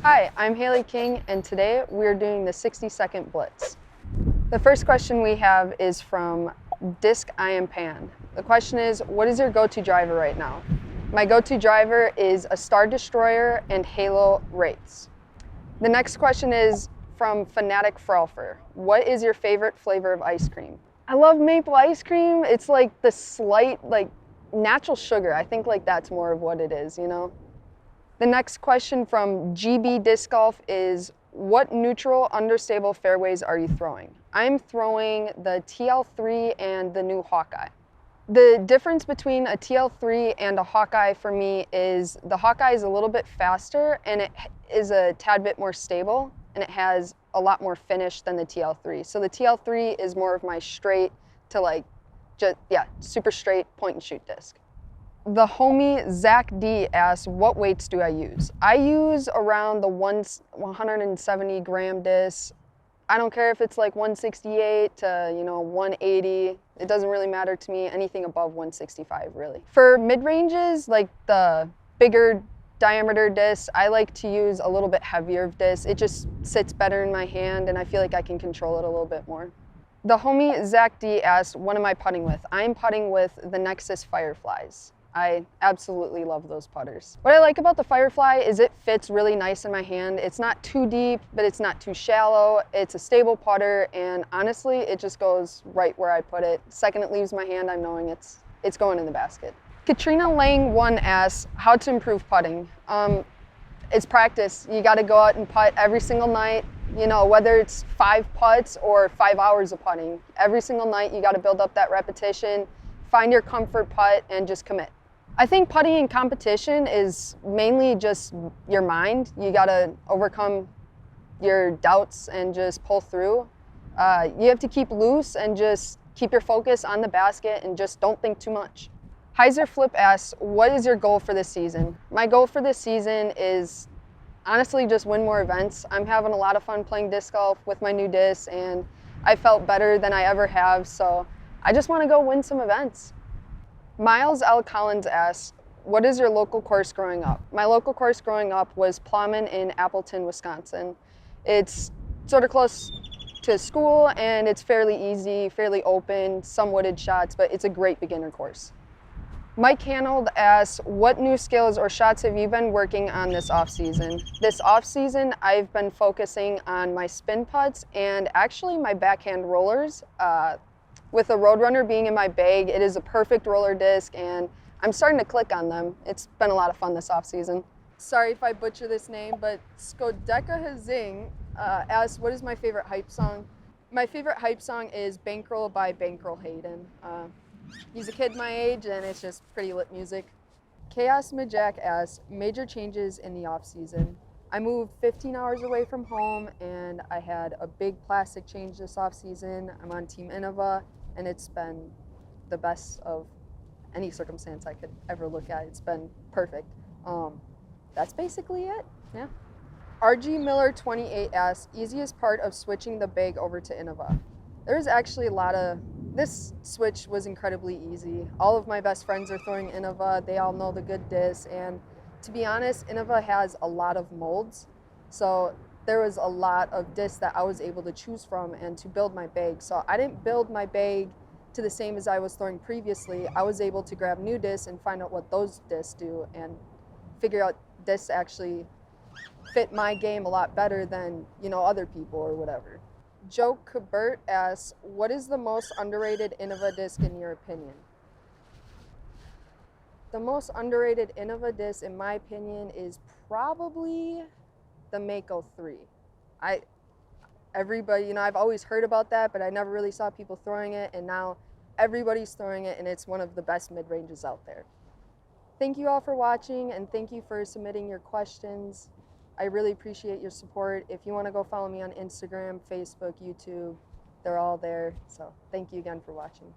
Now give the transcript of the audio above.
Hi, I'm Hailey King, and today we're doing the 60-second blitz. The first question we have is from Disc I Am Pan. The question is, what is your go-to driver right now? My go-to driver is a Star Destroyer and Halo Wraiths. The next question is from Fanatic Frolfer. What is your favorite flavor of ice cream? I love maple ice cream. It's like the slight, natural sugar. I think that's more of what it is, you know? The next question from GB Disc Golf is, what neutral understable fairways are you throwing? I'm throwing the TL3 and the new Hawkeye. The difference between a TL3 and a Hawkeye for me is the Hawkeye is a little bit faster and it is a tad bit more stable and it has a lot more finish than the TL3. So the TL3 is more of my straight to super straight point and shoot disc. The homie Zach D asks, what weights do I use? I use around the 170 gram disc. I don't care if it's like 168 to 180. It doesn't really matter to me. Anything above 165 really. For mid-ranges, like the bigger diameter disc, I like to use a little bit heavier disc. It just sits better in my hand and I feel like I can control it a little bit more. The homie Zach D asks, what am I putting with? I'm putting with the Nexus Fireflies. I absolutely love those putters. What I like about the Firefly is it fits really nice in my hand. It's not too deep, but it's not too shallow. It's a stable putter, and honestly, it just goes right where I put it. The second it leaves my hand, I'm knowing it's going in the basket. Katrina Lang 1 asks, how to improve putting? It's practice. You gotta go out and putt every single night, whether it's 5 putts or 5 hours of putting. Every single night, you gotta build up that repetition, find your comfort putt, and just commit. I think putting in competition is mainly just your mind. You gotta overcome your doubts and just pull through. You have to keep loose and just keep your focus on the basket and just don't think too much. Heiser Flip asks, what is your goal for this season? My goal for this season is honestly just win more events. I'm having a lot of fun playing disc golf with my new disc and I felt better than I ever have, so I just wanna go win some events. Miles L. Collins asks, what is your local course growing up? My local course growing up was Plowman in Appleton, Wisconsin. It's sort of close to school and it's fairly easy, fairly open, some wooded shots, but it's a great beginner course. Mike Hanold asks, what new skills or shots have you been working on this off-season? This off-season, I've been focusing on my spin putts and actually my backhand rollers. With a Roadrunner being in my bag, it is a perfect roller disc and I'm starting to click on them. It's been a lot of fun this off-season. Sorry if I butcher this name, but Skodeka Hazing asks, what is my favorite hype song? My favorite hype song is Bankroll by Bankroll Hayden. He's a kid my age and it's just pretty lit music. Chaos Majak asks, major changes in the off-season. I moved 15 hours away from home and I had a big plastic change this off-season. I'm on Team Innova and it's been the best of any circumstance I could ever look at. It's been perfect. That's basically it, yeah. RG Miller 28 asks, easiest part of switching the bag over to Innova? There's actually this switch was incredibly easy. All of my best friends are throwing Innova. They all know the good disc, and to be honest, Innova has a lot of molds. So there was a lot of discs that I was able to choose from and to build my bag. So I didn't build my bag to the same as I was throwing previously. I was able to grab new discs and find out what those discs do and figure out discs actually fit my game a lot better than, other people or whatever. Joe Kubert asks, what is the most underrated Innova disc in your opinion? The most underrated Innova disc, in my opinion, is probably the Mako 3. Everybody, I've always heard about that, but I never really saw people throwing it, and now everybody's throwing it, and it's one of the best mid-ranges out there. Thank you all for watching, and thank you for submitting your questions. I really appreciate your support. If you want to go follow me on Instagram, Facebook, YouTube, they're all there. So thank you again for watching.